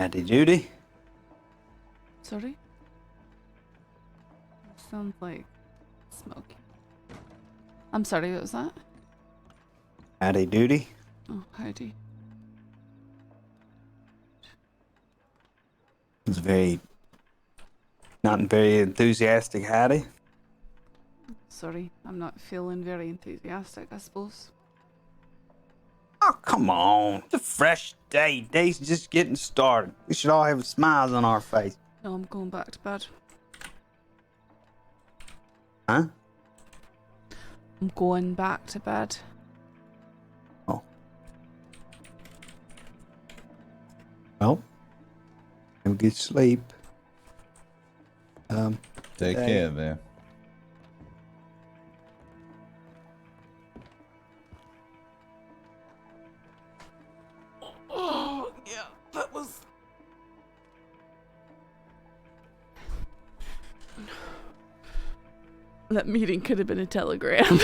Howdy doody. Sorry? Sounds like smoky. I'm sorry, what was that? Howdy doody. Oh, howdy. It's not very enthusiastic howdy. Sorry, I'm not feeling very enthusiastic, I suppose. Oh, come on. It's a fresh day. Day's just getting started. We should all have smiles on our face. No, I'm going back to bed. Huh? I'm going back to bed. Oh. Well, have a good sleep. Take care there. Oh, yeah, that was... That meeting could have been a telegram.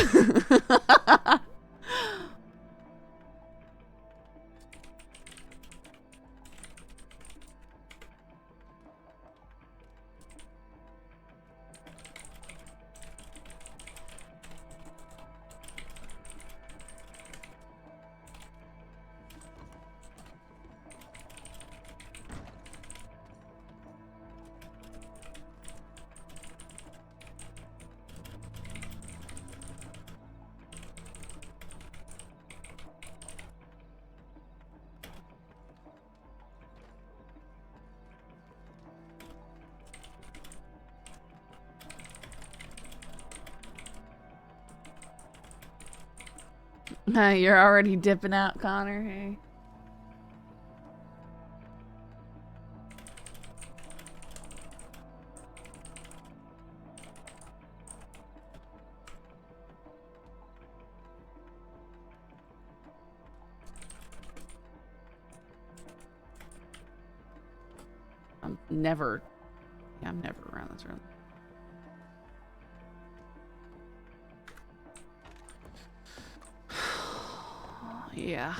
You're already dipping out, Connor, hey? I'm never around this room. Yeah.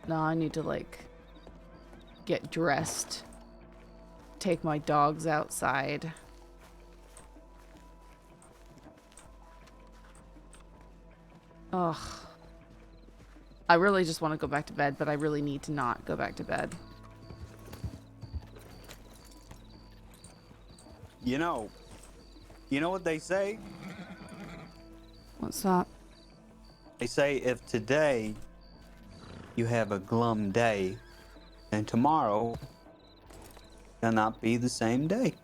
No, I need to, like, get dressed. Take my dogs outside. Ugh. I really just want to go back to bed, but I really need to not go back to bed. You know what they say? What's that? They say if today you have a glum day, then tomorrow cannot be the same day.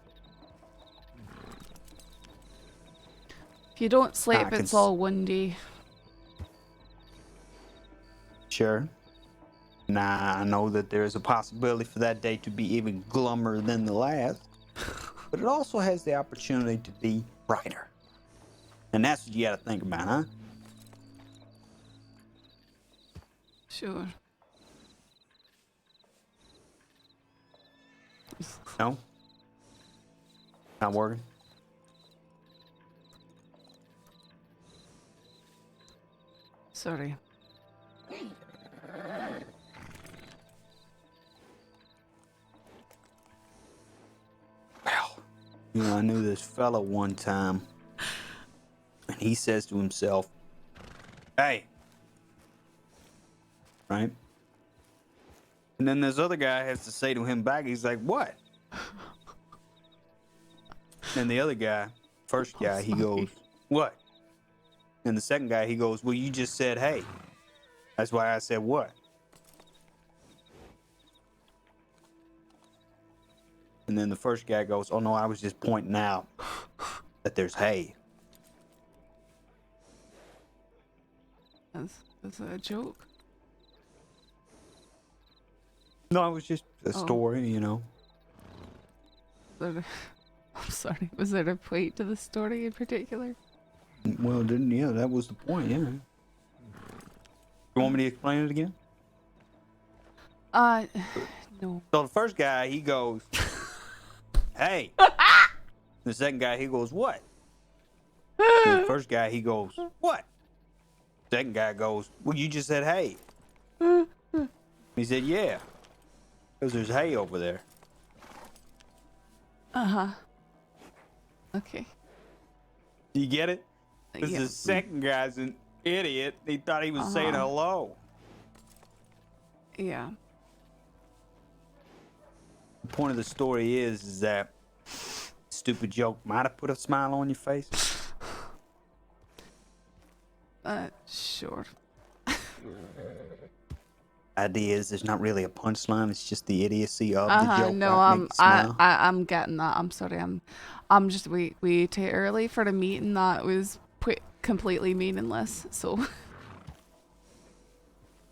If you don't sleep, I it's all windy. Sure. Nah, I know that there is a possibility for that day to be even glummer than the last, but it also has the opportunity to be brighter. And that's what you gotta think about, huh? Sure. No? Not working? Sorry. Well, I knew this fella one time, and he says to himself, hey. Right? And then this other guy has to say to him back, he's like, what? And the other guy, first guy, he goes, what? And the second guy, he goes, well, you just said, hey. That's why I said what? And then the first guy goes, oh no, I was just pointing out that there's hay. That's a joke. No, it was just a story, you know. I'm sorry. Was there a point to the story in particular? Well, yeah, that was the point, yeah. You want me to explain it again? No. So the first guy, he goes, hey. The second guy, he goes, what? The first guy, he goes, what? Second guy goes, well, you just said hey. He said, yeah. Because there's hay over there. Uh-huh. Okay. Do you get it? Because Yeah. the second guy's an idiot. He thought he was saying hello. Yeah. The point of the story is that stupid joke might have put a smile on your face. Sure. Idea is there's not really a punchline. It's just the idiocy of the joke No, might make you smile. I'm getting that. I'm sorry. I'm just way too early for the meeting that was completely meaningless. So.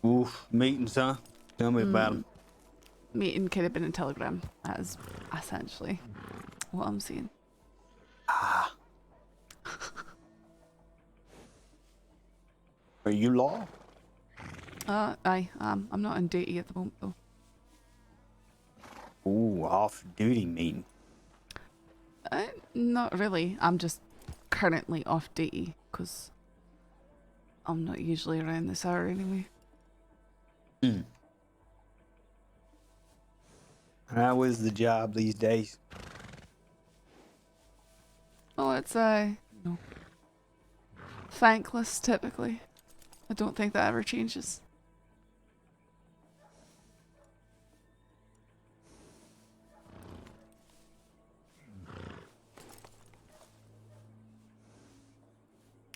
Oof, meetings, huh? Tell me about them. Meeting could have been a telegram. That is essentially what I'm seeing. Ah. Are you law? I'm not on duty at the moment though. Ooh, off-duty meeting. Not really. I'm just currently off duty because I'm not usually around this hour anyway. How is the job these days? Oh, it's no, thankless typically. I don't think that ever changes.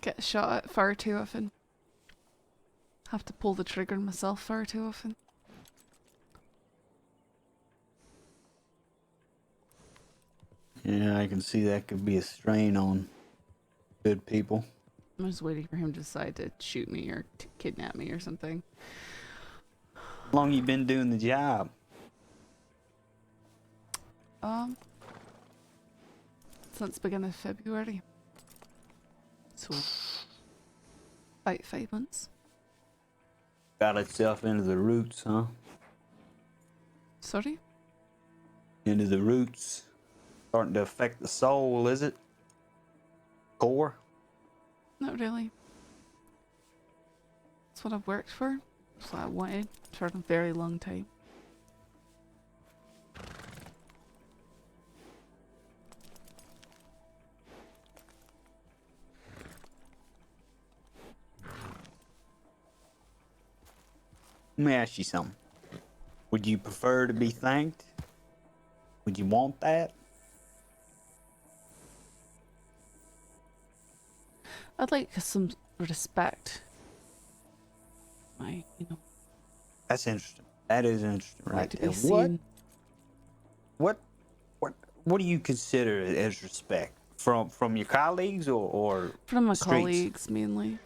Get shot at far too often. Have to pull the trigger myself far too often. Yeah, I can see that could be a strain on good people. I'm just waiting for him to decide to shoot me or kidnap me or something. How long you been doing the job? Since beginning of February. So, about 5 months. Got itself into the roots, huh? Sorry? Into the roots. Starting to affect the soul, is it? Core? Not really. That's what I've worked for. That's what I wanted for a very long time. Let me ask you something. Would you prefer to be thanked? Would you want that? I'd like some respect. That's interesting. That is interesting, I'd right like to there. be seen. What do you consider as respect from your colleagues or From my streets? colleagues, mainly.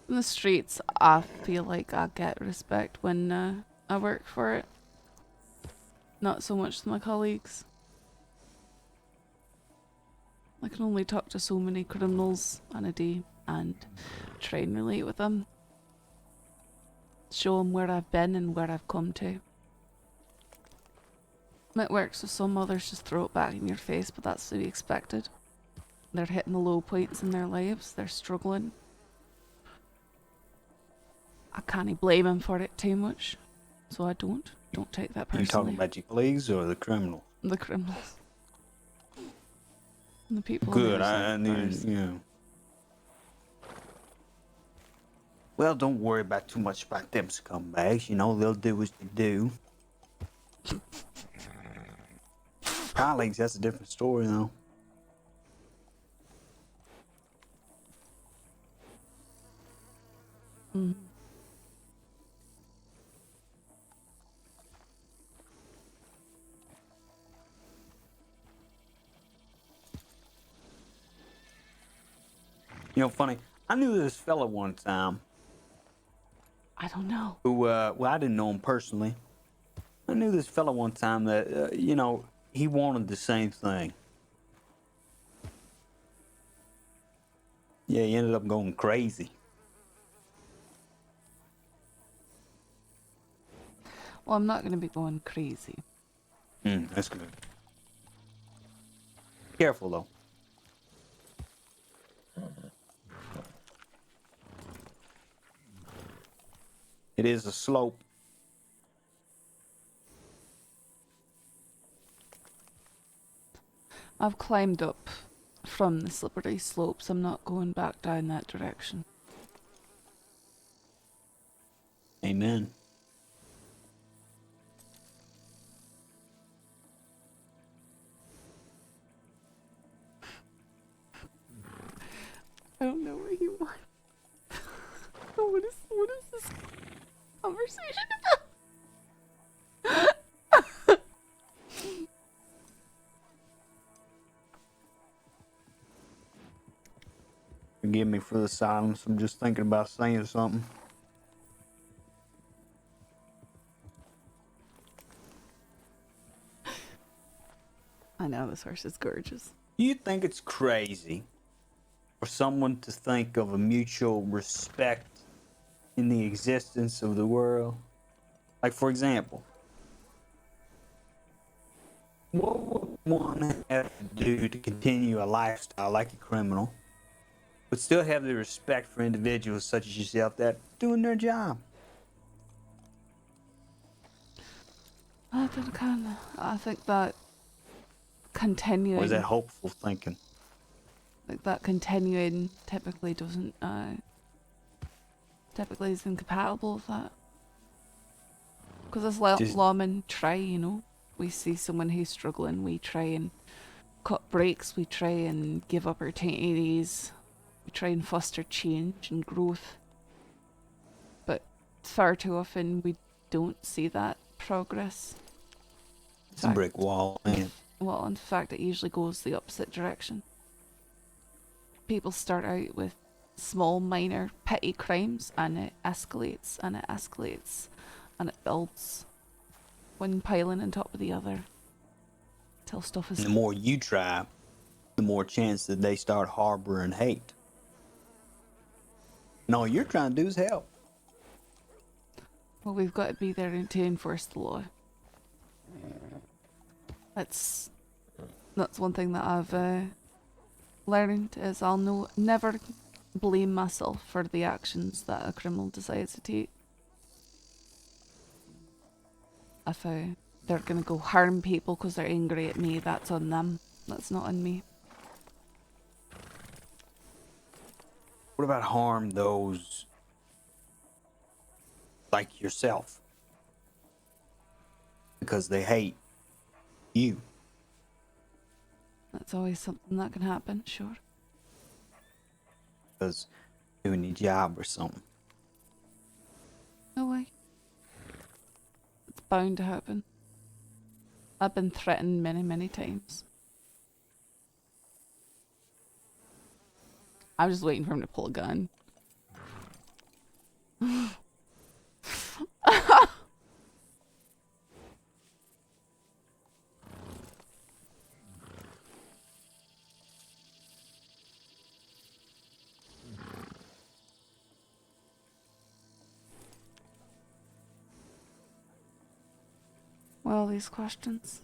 In the streets, I feel like I get respect when I work for it. Not so much to my colleagues. I can only talk to so many criminals on a day and try and relate with them. Show them where I've been and where I've come to. It works with some, others just throw it back in your face, but that's to be expected. They're hitting the low points in their lives, they're struggling. I can't blame them for it too much, so I don't take that personally. You talking about your colleagues or the criminals? The criminals. And the people Good, on I need, Well, don't worry about too much about them scumbags. You know, they'll do what they do. Colleagues, that's a different story, though. Mm. You know, funny, I knew this fella one time. I don't know. Who, well, I didn't know him personally. I knew this fella one time that, he wanted the same thing. Yeah, he ended up going crazy. Well, I'm not going to be going crazy. That's good. Careful, though. It is a slope. I've climbed up from the slippery slopes. I'm not going back down that direction. Amen. I don't know what you want. What is this conversation about? Forgive me for the silence. I'm just thinking about saying something. I know, this horse is gorgeous. Do you think it's crazy for someone to think of a mutual respect in the existence of the world? Like, for example, what would one have to do to continue a lifestyle like a criminal, but still have the respect for individuals such as yourself that are doing their job? I think that continuing, Or is that hopeful thinking? like that continuing typically doesn't, typically is incompatible with that. Because as lawmen try, you know, we see someone who's struggling, we try and cut breaks, we try and give opportunities, we try and foster change and growth. But far too often we don't see that progress. It's a brick wall, man. Well, in fact, it usually goes the opposite direction. People start out with small, minor, petty crimes, and it escalates, and it escalates, and it builds, one piling on top of the other, till stuff is... And the more you try, the more chance that they start harboring hate. And all you're trying to do is help. Well, we've got to be there to enforce the law. That's one thing that I've learned, is I'll never blame myself for the actions that a criminal decides to take. If they're gonna go harm people because they're angry at me, that's on them. That's not on me. What about harm those like yourself? Because they hate you. That's always something that can happen, sure. Because doing your job or something. No way. It's bound to happen. I've been threatened many, many times. I'm just waiting for him to pull a gun. Well, these questions.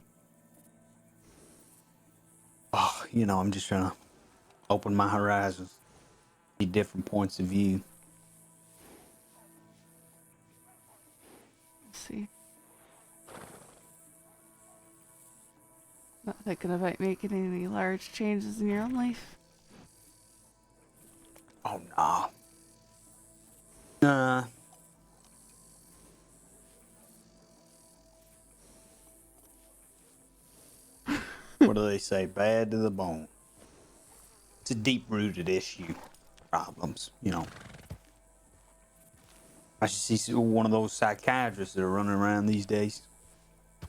Oh, you know, I'm just trying to open my horizons, see different points of view. Let's see. Not thinking about making any large changes in your own life. Oh, nah. Nah. What do they say? Bad to the bone. It's a deep-rooted issue. Problems, you know. I should see one of those psychiatrists that are running around these days.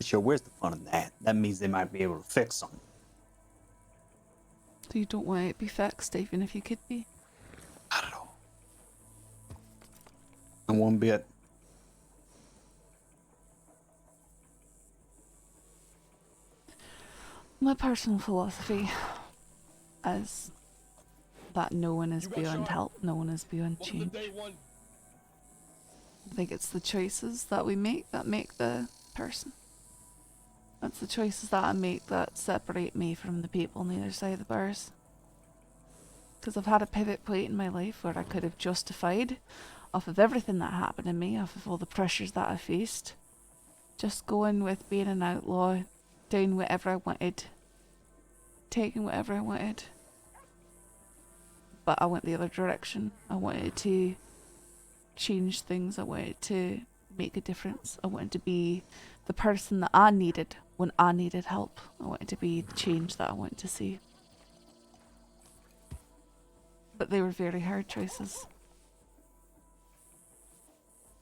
Sure, where's the fun in that? That means they might be able to fix something. So you don't want it to be fixed, even if you could be? Not at all. Not one bit. My personal philosophy is that no one is beyond help, no one is beyond change. I think it's the choices that we make that make the person. It's the choices that I make that separate me from the people on the other side of the bars. Because I've had a pivot point in my life where I could have justified, off of everything that happened to me, off of all the pressures that I faced, just going with being an outlaw, doing whatever I wanted. taken whatever I wanted. But I went the other direction. I wanted to change things. I wanted to make a difference. I wanted to be the person that I needed when I needed help. I wanted to be the change that I wanted to see. But they were very hard choices.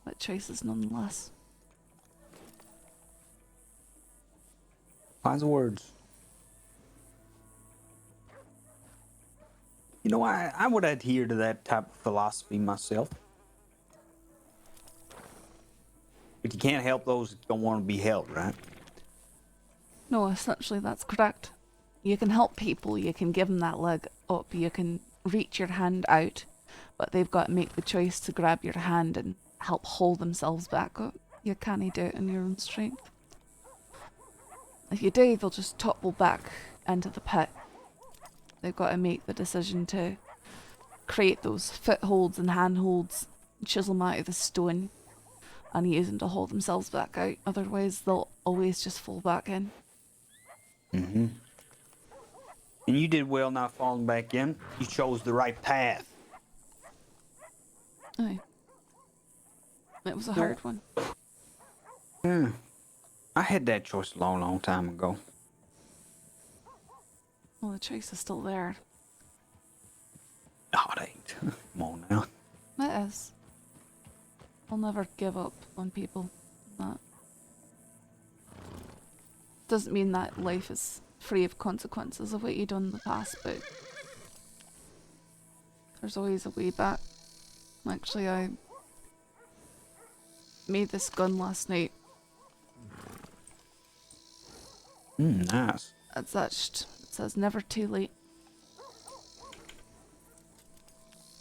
But choices nonetheless. Wise words. You know, I would adhere to that type of philosophy myself. But you can't help those that don't want to be helped, right? No, essentially that's correct. You can help people, you can give them that leg up, you can reach your hand out, but they've got to make the choice to grab your hand and help hold themselves back up. You can't do it in your own strength. If you do, they'll just topple back into the pit. They've got to make the decision to create those footholds and handholds, chisel them out of the stone, and use them to hold themselves back out. Otherwise, they'll always just fall back in. Mm-hmm. And you did well not falling back in. You chose the right path. Aye. It was a hard one. Yeah. I had that choice a long, long time ago. Well, the choice is still there. No, it ain't. Come on now. It is. I'll never give up on people. That doesn't mean that life is free of consequences of what you've done in the past, but there's always a way back. Actually, I made this gun last night. Nice. It's etched. It says never too late.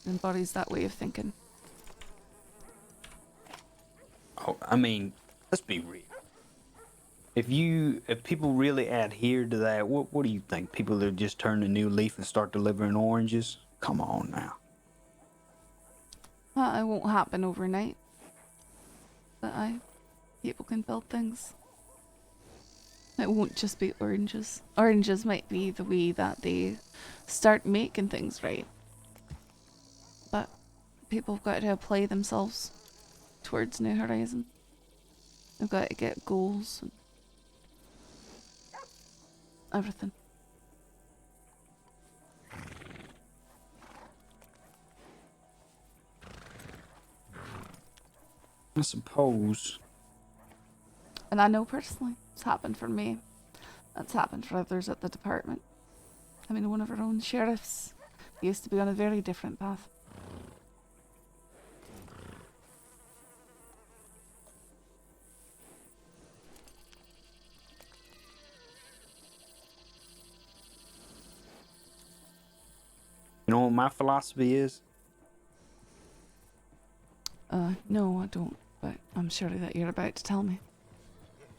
It embodies that way of thinking. Oh, I mean, let's be real. If people really adhere to that, what do you think? People that just turn a new leaf and start delivering oranges? Come on now. Well, it won't happen overnight. But people can build things. It won't just be oranges. Oranges might be the way that they start making things right. But people have got to apply themselves towards New Horizon. They've got to get goals and everything. I suppose. And I know personally, it's happened for me. It's happened for others at the department. I mean, one of our own sheriffs used to be on a very different path. You know what my philosophy is? No, I don't, but I'm sure that you're about to tell me.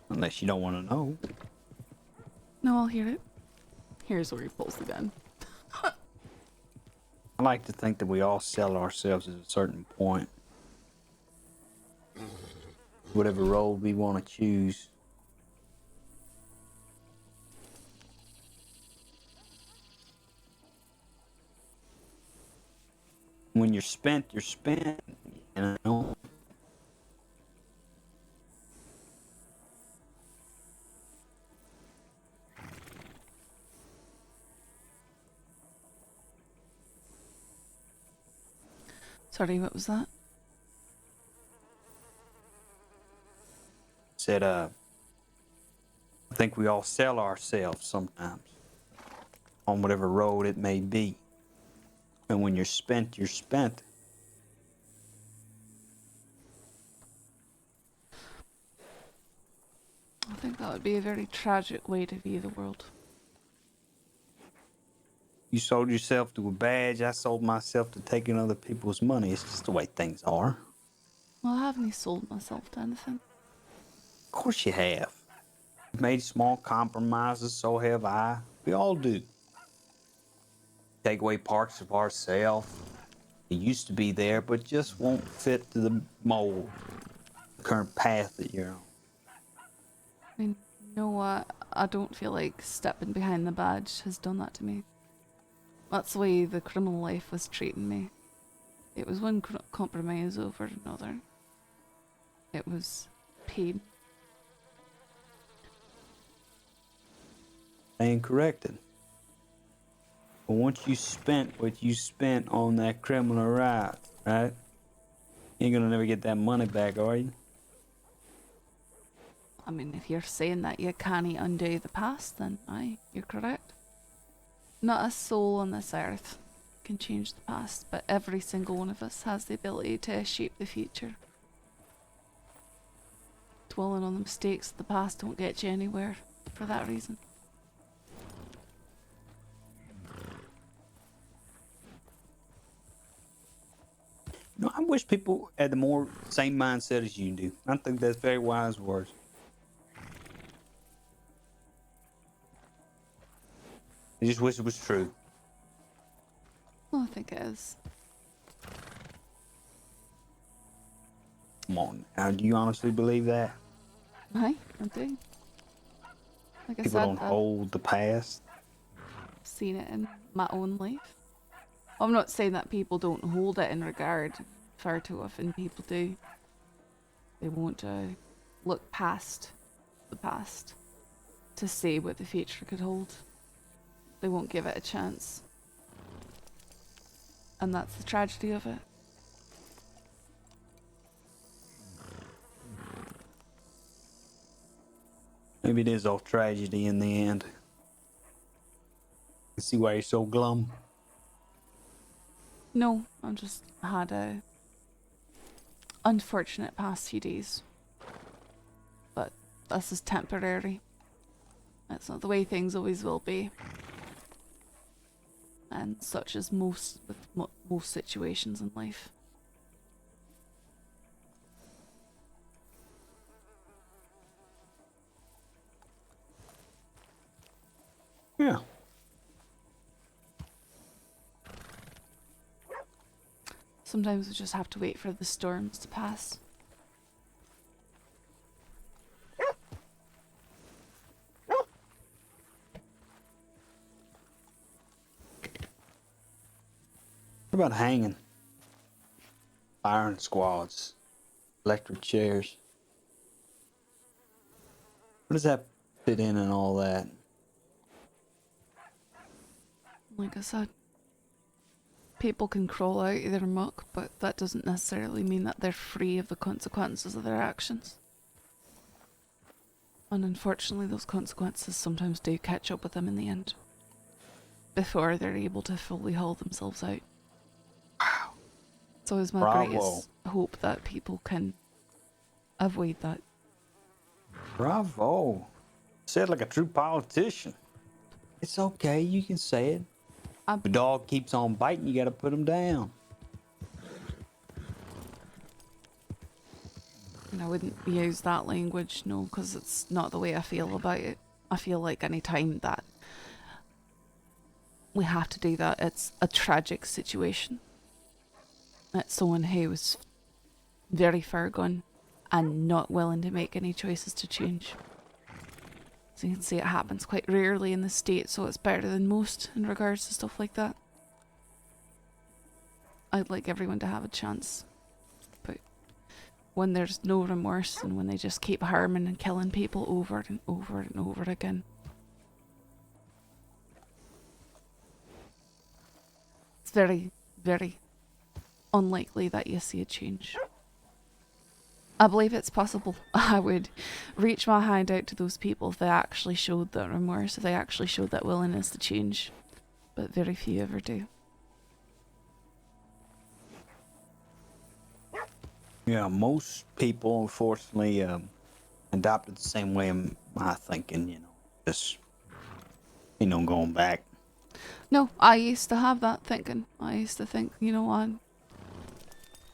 Unless you don't want to know. No, I'll hear it. Here's where he pulls the gun. I like to think that we all sell ourselves at a certain point. Whatever role we want to choose. When you're spent, you're spent, you know? Sorry, what was that? Said, I think we all sell ourselves sometimes. On whatever road it may be. And when you're spent, you're spent. I think that would be a very tragic way to view the world. You sold yourself to a badge, I sold myself to taking other people's money. It's just the way things are. Well, I haven't sold myself to anything. Of course you have. You've made small compromises, so have I. We all do. Take away parts of ourselves. It used to be there, but just won't fit to the mold, the current path that you're on. I mean, know what? I don't feel like stepping behind the badge has done that to me. That's the way the criminal life was treating me. It was one compromise over another. It was pain. Staying corrected. But once you spent what you spent on that criminal ride, right? You ain't gonna never get that money back, are you? I mean, if you're saying that you can't undo the past, then aye, you're correct. Not a soul on this earth can change the past, but every single one of us has the ability to shape the future. Dwelling on the mistakes of the past don't get you anywhere for that reason. No, I wish people had the more same mindset as you do. I think that's very wise words. I just wish it was true. Well, I think it is. Come on, now, do you honestly believe that? Aye, I do. Like I People said, don't I've hold the past. seen it in my own life. I'm not saying that people don't hold it in regard. Far too often people do. They won't look past the past to see what the future could hold. They won't give it a chance. And that's the tragedy of it. Maybe it is all tragedy in the end. I see why you're so glum. No, I've just had a unfortunate past few days. But this is temporary. It's not the way things always will be. And such as most with most situations in life. Yeah. Sometimes we just have to wait for the storms to pass. What about hanging? Firing squads, electric chairs. What does that fit in and all that? Like I said, people can crawl out of their muck, but that doesn't necessarily mean that they're free of the consequences of their actions. And unfortunately, those consequences sometimes do catch up with them in the end, before they're able to fully haul themselves out. Wow. It's always my Bravo. greatest hope that people can avoid that. Bravo. Said like a true politician. It's okay, you can say it. If the dog keeps on biting, you gotta put him down. And I wouldn't use that language, no, because it's not the way I feel about it. I feel like any time that we have to do that, it's a tragic situation. It's someone who was very far gone and not willing to make any choices to change. So you can see it happens quite rarely in the States, so it's better than most in regards to stuff like that. I'd like everyone to have a chance. But when there's no remorse and when they just keep harming and killing people over and over and over again, it's very, very unlikely that you see a change. I believe it's possible. I would reach my hand out to those people if they actually showed that remorse, if they actually showed that willingness to change. But very few ever do. Yeah, most people, unfortunately, adopted the same way of my thinking, you know. Just, ain't no going back. No, I used to have that thinking. I used to think, you know what,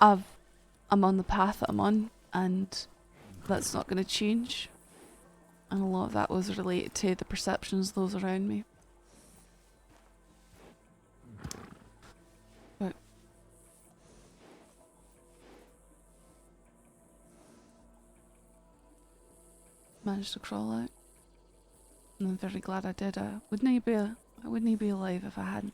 I'm on the path that I'm on, and that's not going to change. And a lot of that was related to the perceptions of those around me. But managed to crawl out. And I'm very glad I did. I wouldn't be alive if I hadn't.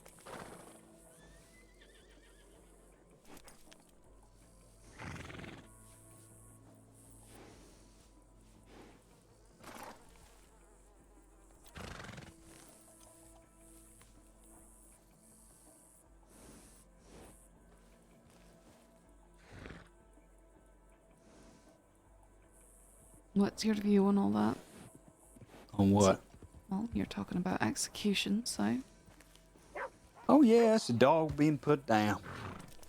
What's your view on all that? On what? Well, you're talking about execution, so... Oh yeah, it's a dog being put down.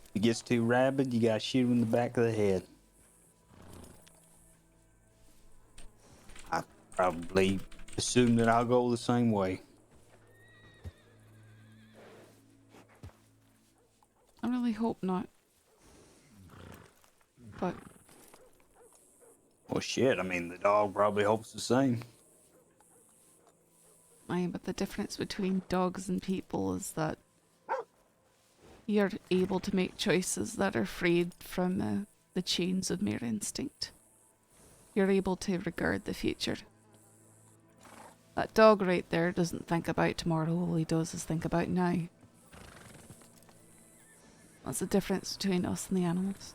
If it gets too rabid, you gotta shoot him in the back of the head. I probably assume that I'll go the same way. I really hope not. But... Well shit, I mean the dog probably hopes the same. Aye, but the difference between dogs and people is that you're able to make choices that are freed from the chains of mere instinct. You're able to regard the future. That dog right there doesn't think about tomorrow, all he does is think about now. That's the difference between us and the animals.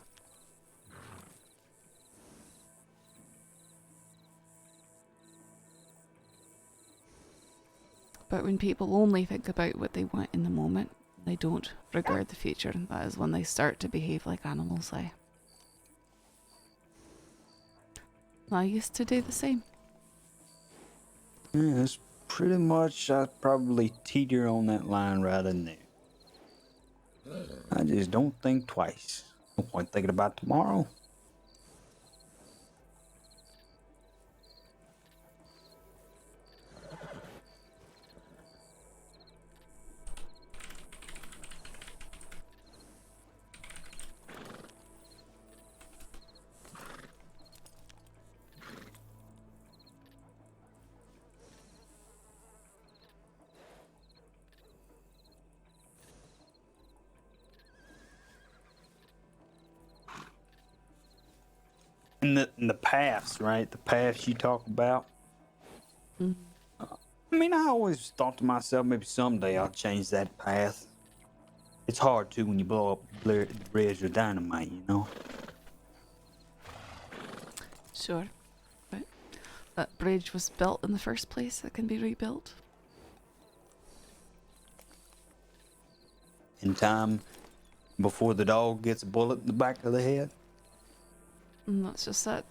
But when people only think about what they want in the moment, they don't regard the future, and that is when they start to behave like animals. I used to do the same. Yeah, it's pretty much, I'd probably teeter on that line right in there. I just don't think twice. No point thinking about tomorrow. In the paths, right? The paths you talk about. Mm. I mean, I always thought to myself, maybe someday I'll change that path. It's hard to when you blow up the bridge with dynamite, you know? Sure. But that bridge was built in the first place. It can be rebuilt. In time, before the dog gets a bullet in the back of the head. And that's just it.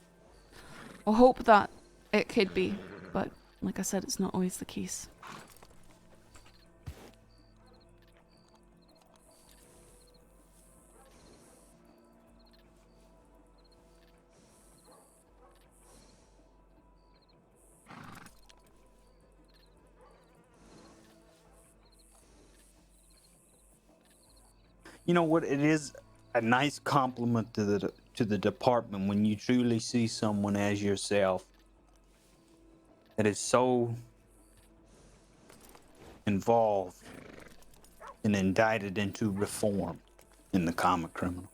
We'll hope that it could be, but like I said, it's not always the case. You know what? It is a nice compliment to the department when you truly see someone as yourself that is so involved and indicted into reform in the comic criminal.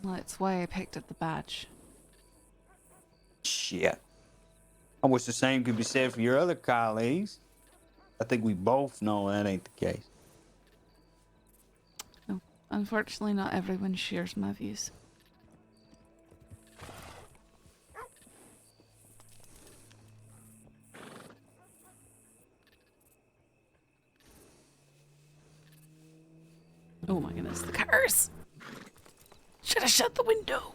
Well, that's why I picked up the badge. Shit. I wish the same could be said for your other colleagues. I think we both know that ain't the case. No, unfortunately not everyone shares my views. Oh my goodness, the cars! Should have shut the window!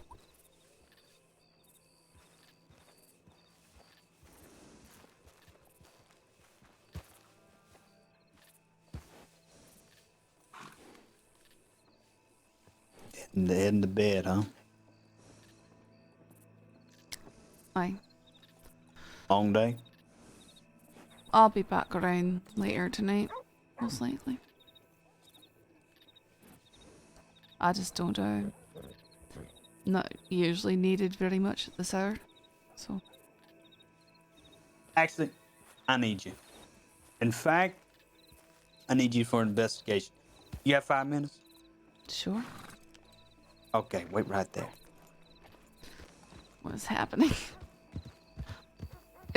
Heading to bed, huh? Aye. Long day? I'll be back around later tonight, most likely. I just don't not usually needed very much at this hour, so. Actually, I need you. In fact, I need you for an investigation. You have 5 minutes? Sure. Okay, wait right there. What is happening?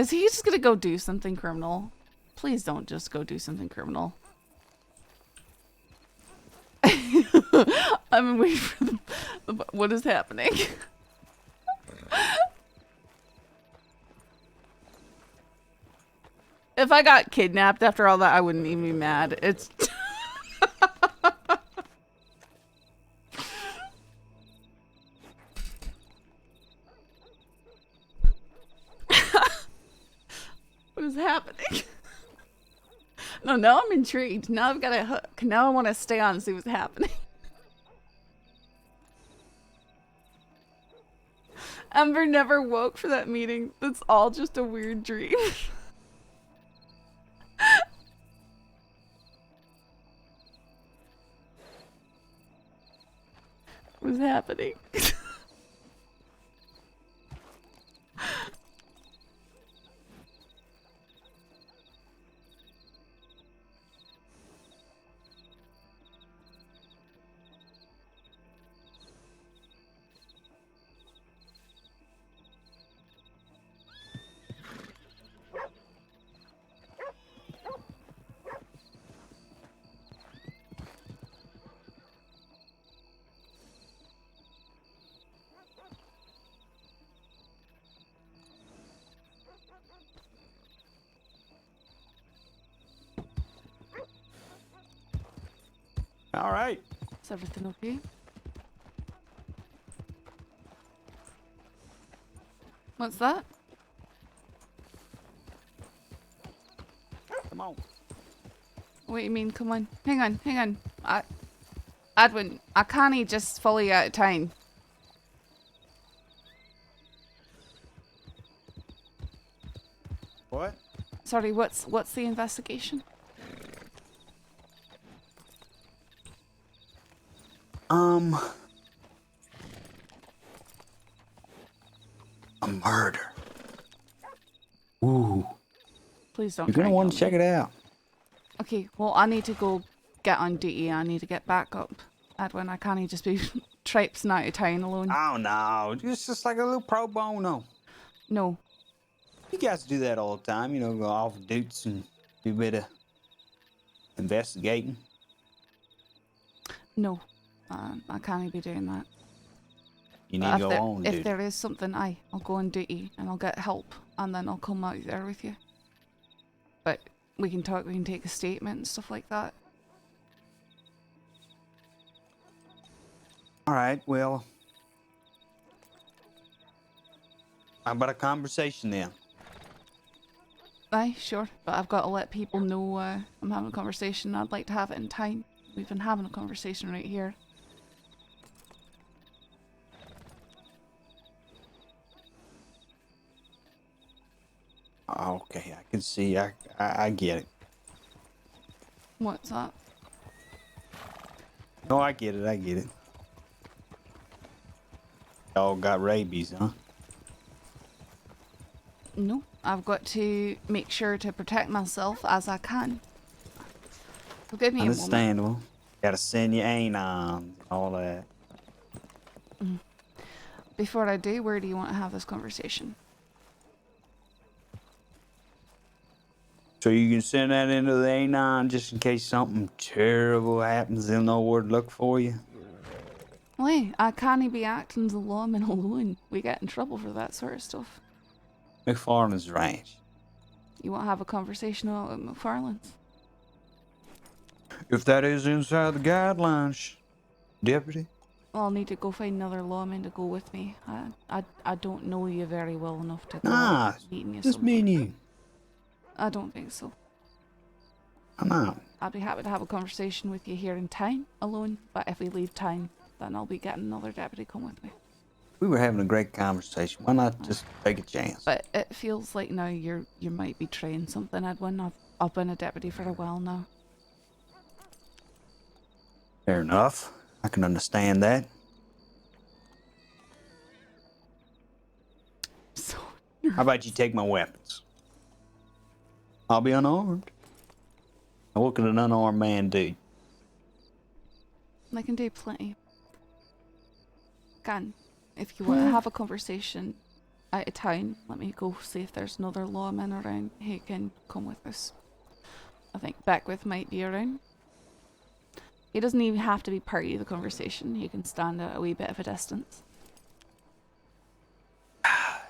Is he just gonna go do something criminal? Please don't just go do something criminal. I'm waiting for what is happening? If I got kidnapped after all that, I wouldn't even be mad. It's... What is happening? No, now I'm intrigued. Now I've got a hook. Now I want to stay on and see what's happening. Ember never woke for that meeting. That's all just a weird dream. What's happening? All right. Is everything okay? What's that? Come on. What do you mean, come on? Hang on, hang on. Edwin, I can't just follow you out of town. What? Sorry, what's the investigation? A murder. Ooh. Please don't. You're gonna want to check it out. Okay, well, I need to go get on duty. I need to get back up. Edwin, I can't just be traipsing out of town alone. Oh no, it's just like a little pro bono. No. You guys do that all the time, you know, go off dudes and do a bit of investigating. No. I can't be doing that. You need to go on, dude. If there is something, I'll go on duty and I'll get help and then I'll come out there with you. But we can talk, we can take a statement and stuff like that. All right, well, how about a conversation then? Aye, sure. But I've got to let people know I'm having a conversation. I'd like to have it in time. We've been having a conversation right here. Okay, I can see. I get it. What's that? No, I get it. I get it. Y'all got rabies, huh? No, I've got to make sure to protect myself as I can. So give me a moment. Understandable. Gotta send your anons, all that. Before I do, where do you want to have this conversation? So you can send that into the anon just in case something terrible happens. They'll know where to look for you. Wait, I can't be acting as a lawman alone. We get in trouble for that sort of stuff. McFarland's ranch. You want to have a conversation about McFarland's? If that is inside the guidelines, deputy. Well, I'll need to go find another lawman to go with me. I don't know you very well enough to go Nah, meeting you. just me and you. I don't think so. I'm out. I'd be happy to have a conversation with you here in town alone, but if we leave town, then I'll be getting another deputy to come with me. We were having a great conversation. Why not just take a chance? But it feels like now you might be trying something, Edwin. I've been a deputy for a while now. Fair enough. I can understand that. So How about you take my weapons? I'll be unarmed. Now what can an unarmed man do? I can do plenty. Can. If you want to have a conversation, out of town. Let me go see if there's another lawman around who can come with us. I think Beckwith might be around. He doesn't even have to be part of the conversation. He can stand at a wee bit of a distance. I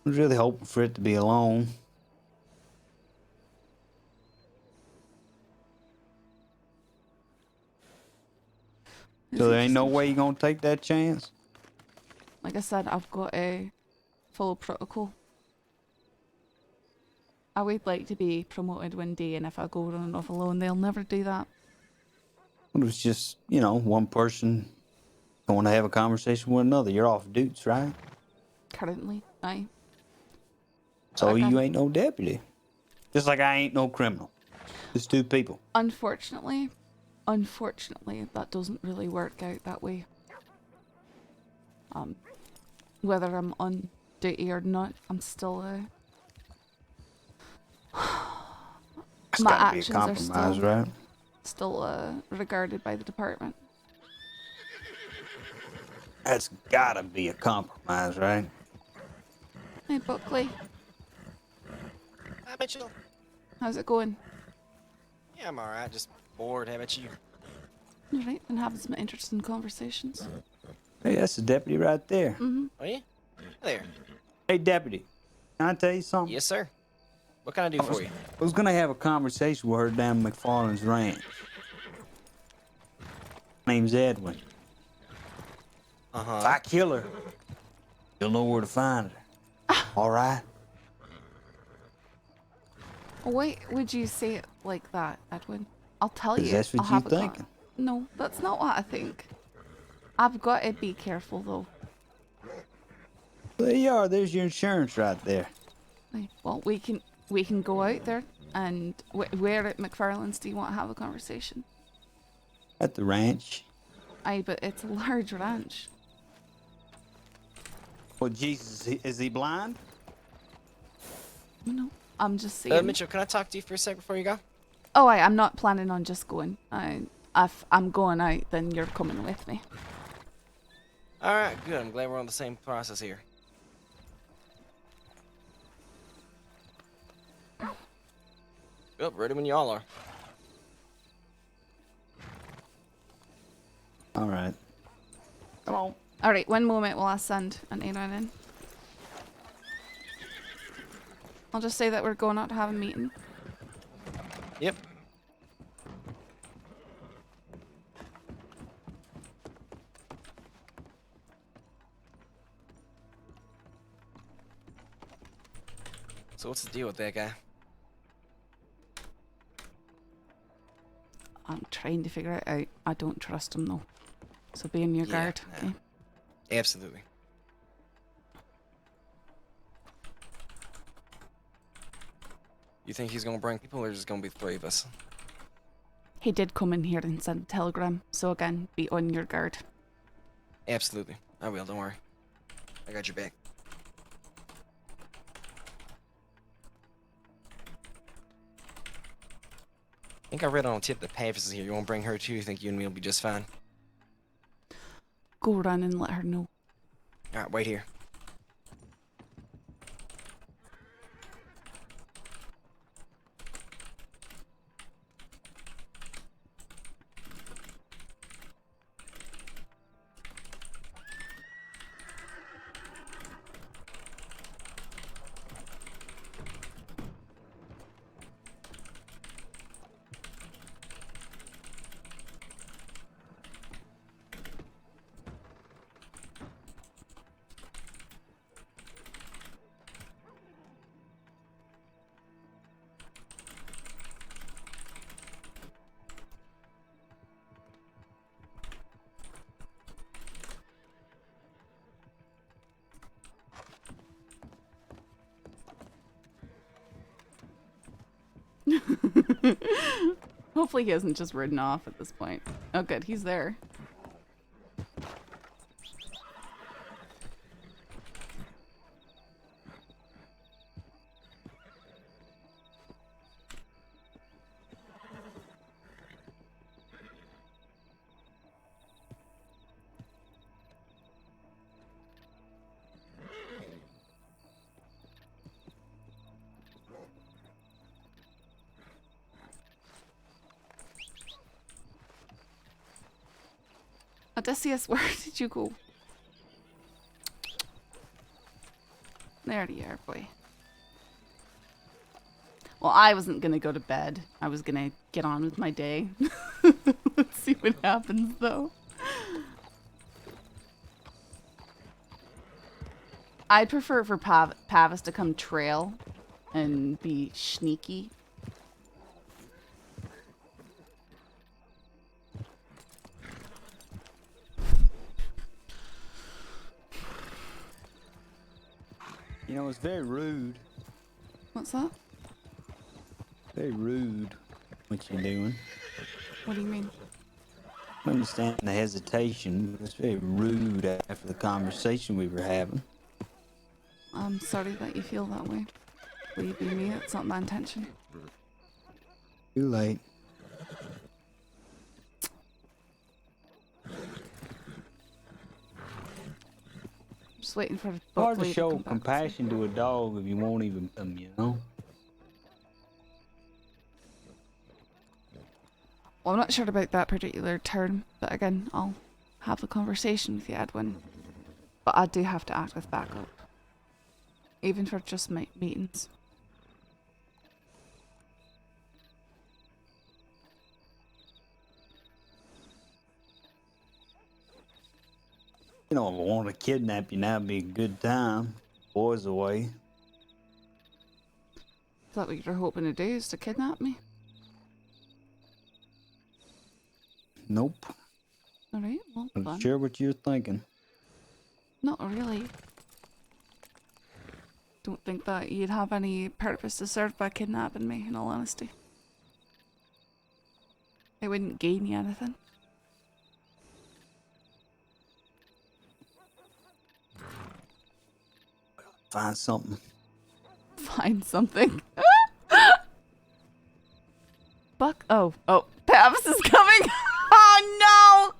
was really hoping for it to be alone. So there ain't no way you're gonna take that chance? Like I said, I've got a full protocol. I would like to be promoted one day, and if I go running off alone, they'll never do that. It was just, you know, one person going to have a conversation with another. You're off duties, right? Currently, aye. So Again, you ain't no deputy. Just like I ain't no criminal. Just two people. Unfortunately, that doesn't really work out that way. Whether I'm on duty or not, I'm still It's my gotta be a actions are compromise, right? still regarded by the department. That's gotta be a compromise, right? Hey, Buckley, Hi, Mitchell. how's it going? Yeah, I'm alright. Just bored. How about you? All right, been having some interesting conversations. Hey, that's the deputy right there. Oh, yeah? There. Hey, deputy, can I tell you something? Yes, sir. What can I do for you? I was gonna have a conversation with her down at McFarland's ranch. Name's Edwin. If I kill her, you'll know where to find her. All right? Why would you say it like that, Edwin? I'll tell you. That's what I'll you have a thinking. No, that's not what I think. I've got to be careful though. There you are. There's your insurance right there. Aye, well, we can go out there and where at McFarland's do you want to have a conversation? At the ranch. Aye, but it's a large ranch. Well, Jesus, is he blind? No, I'm just saying. Mitchell, can I talk to you for a sec before you go? Oh, aye, I'm not planning on just going. If I'm going out, then you're coming with me. Alright, good. I'm glad we're on the same process here. Yep, ready when y'all are. All right. Come on. All right, one moment while I send an Aaron in. I'll just say that we're going out to have a meeting. Yep. So what's the deal with that guy? I'm trying to figure it out. I don't trust him though. So be on your guard. No. Okay? Absolutely. You think he's gonna bring people, or just gonna be the three of us? He did come in here and send a telegram. So again, be on your guard. Absolutely. I will, don't worry. I got your back. I think I read on a tip that Pavis is here. You won't bring her too? You think you and me will be just fine? Go run and let her know. Alright, wait here. Hopefully he hasn't just ridden off at this point. Oh good, he's there. Odysseus, where did you go? There you are, boy. Well, I wasn't gonna go to bed. I was gonna get on with my day. Let's see what happens, though. I'd prefer for Pavis to come trail and be sneaky. You know, it's very rude. What's that? Very rude what you're doing. What do you mean? I understand the hesitation, but it's very rude after the conversation we were having. I'm sorry that you feel that way. Believe you me, it's not my intention. Too late. Just waiting for the Hard to boat show come back. compassion to a dog if you won't even come, you know? Well, I'm not sure about that particular term, but again, I'll have a conversation with you, Edwin. But I do have to act with backup. Even for just my meetings. You know, if I want to kidnap you now, it'd be a good time. Boys away. Is that what you're hoping to do, is to kidnap me? Nope. Alright, well, I'm fun. sure what you're thinking. Not really. Don't think that you'd have any purpose to serve by kidnapping me, in all honesty. I wouldn't gain you anything. Find something. Find something. Buck. Oh, Pavis is coming. Oh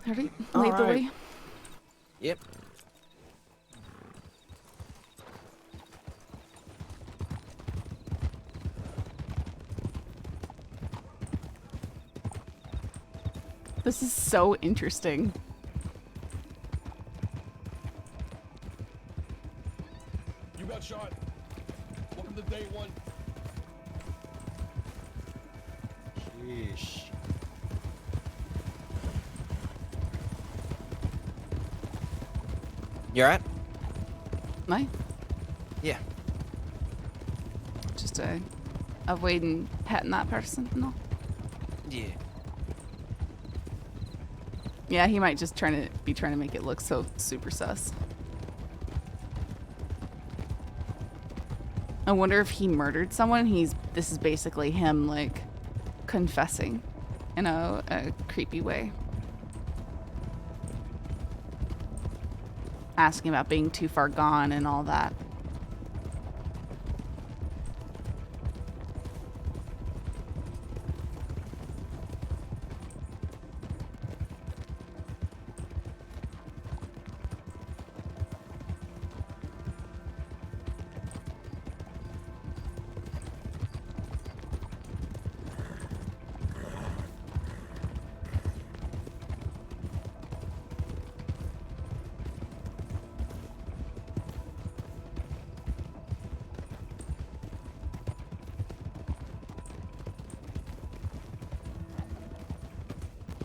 no! Ready? Lead the way. Yep. This is so interesting. You got shot. Welcome to day one. Sheesh. You alright? Nice. Yeah. Just avoiding hitting that person. No. Yeah. Yeah, he might just trying to make it look so super sus. I wonder if he murdered someone. This is basically him like confessing in a creepy way. Asking about being too far gone and all that.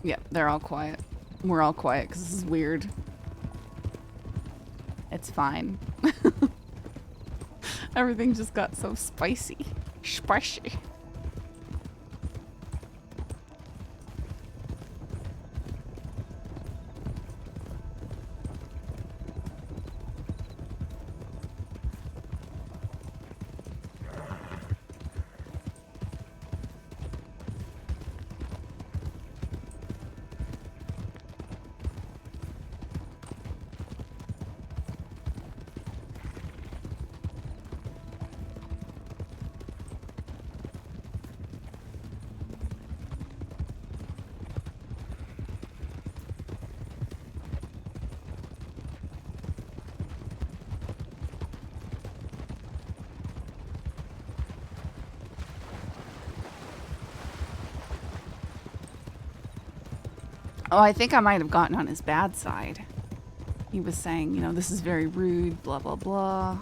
Yeah, they're all quiet. We're all quiet because this is weird. It's fine. Everything just got so spicy. Spicy. Oh, I think I might have gotten on his bad side. He was saying, you know, this is very rude, blah, blah, blah.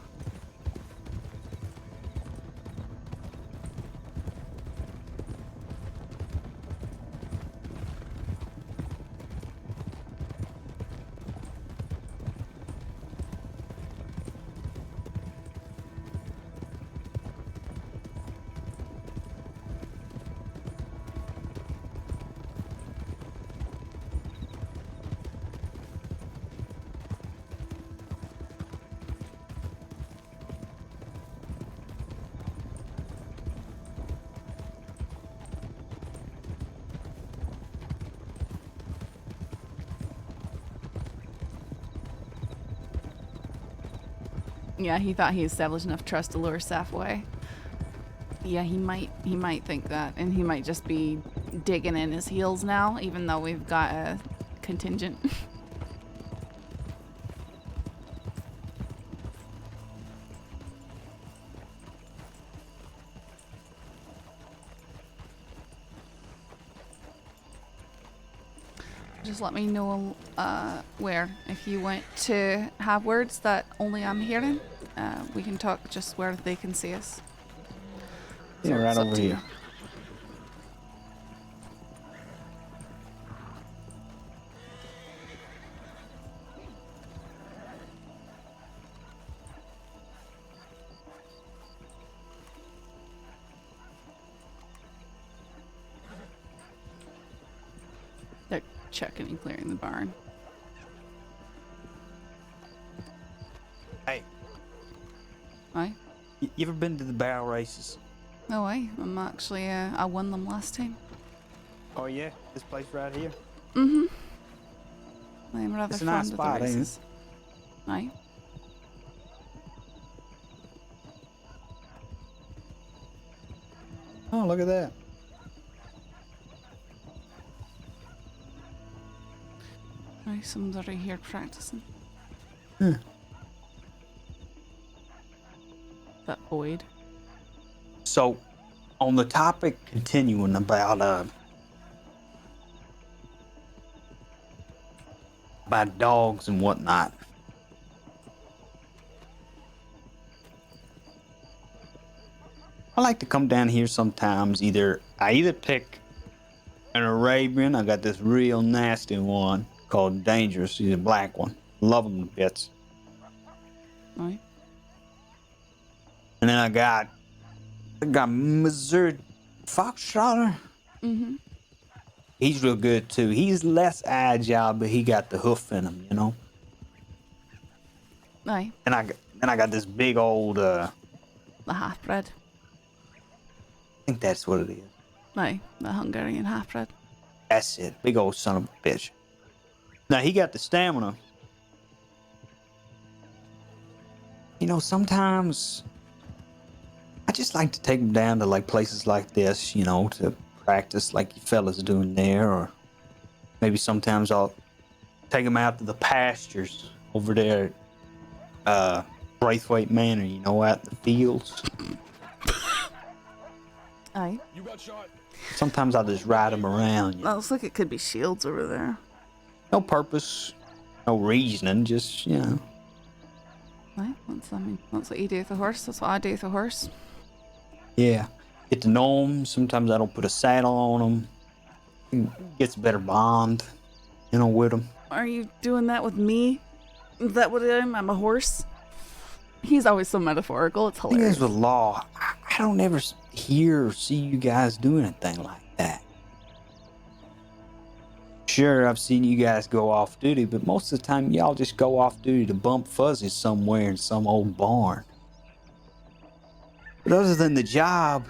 Yeah, he thought he established enough trust to lure Saf away. Yeah, he might think that, and he might just be digging in his heels now, even though we've got a contingent. Just let me know where. If you want to have words that only I'm hearing, we can talk just where they can see us. Yeah, So right it's up over to you. here. They're checking and clearing the barn. Hey, Aye. you ever been to the barrel races? Oh, aye. I'm actually, I won them last time. Oh yeah, this place right here. Mm-hmm. I'm rather It's a nice fond of the spot, ain't it? races. Aye. Oh, look at that. Aye, someone's already here practicing. Hmm. That Boyd. So, on the topic continuing about dogs and whatnot. I like to come down here sometimes. I either pick an Arabian. I got this real nasty one called Dangerous. He's a black one. Love him to bits. Aye. And then I got Missouri Foxtrotter. Mm-hmm. He's real good too. He's less agile, but he got the hoof in him, you know. Aye. And I got this big old. The half-bred. I think that's what it is. Aye. The Hungarian half-bred. That's it. Big old son of a bitch. Now he got the stamina. You know, sometimes I just like to take him down to like places like this, you know, to practice like you fellas are doing there, or maybe sometimes I'll take him out to the pastures over there at Braithwaite Manor, you know, out in the fields. Aye. You got shot. Sometimes I'll just ride him around. You know. That looks like it could be Shields over there. No purpose, no reasoning, just, you know. Aye. That's what you do with a horse. That's what I do with a horse. Yeah. Get to know him. Sometimes I don't put a saddle on him. Gets a better bond, you know, with him. Are you doing that with me? Is that what I am? I'm a horse? He's always so metaphorical. It's The thing hilarious. is with law, I don't ever hear or see you guys do anything like that. Sure, I've seen you guys go off duty, but most of the time y'all just go off duty to bump fuzzies somewhere in some old barn. But other than the job,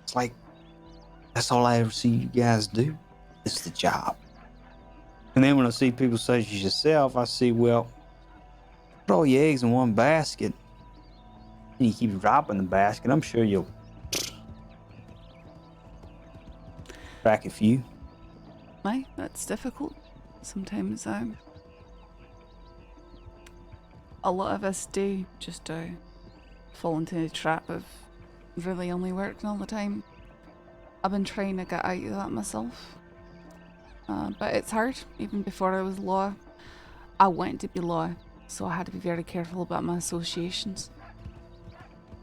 it's like that's all I ever see you guys do is the job. And then when I see people such as yourself, I see, well, put all your eggs in one basket and you keep dropping the basket, I'm sure you'll crack a few. Aye, that's difficult. Sometimes a lot of us do just fall into the trap of really only working all the time. I've been trying to get out of that myself. But it's hard. Even before I was law, I wanted to be law, so I had to be very careful about my associations.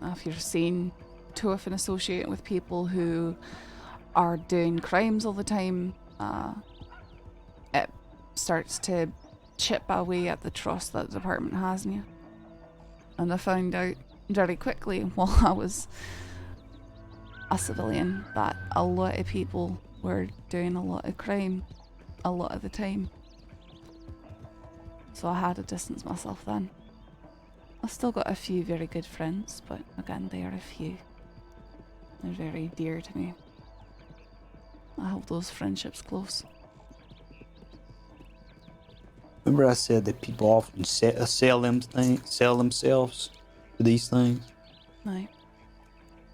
If you're seen too often associating with people who are doing crimes all the time, it starts to chip away at the trust that the department has in you. And I found out very quickly while I was a civilian that a lot of people were doing a lot of crime a lot of the time. So I had to distance myself then. I've still got a few very good friends, but again, they are a few. They're very dear to me. I hold those friendships close. Remember I said that people often sell themselves for these things? No.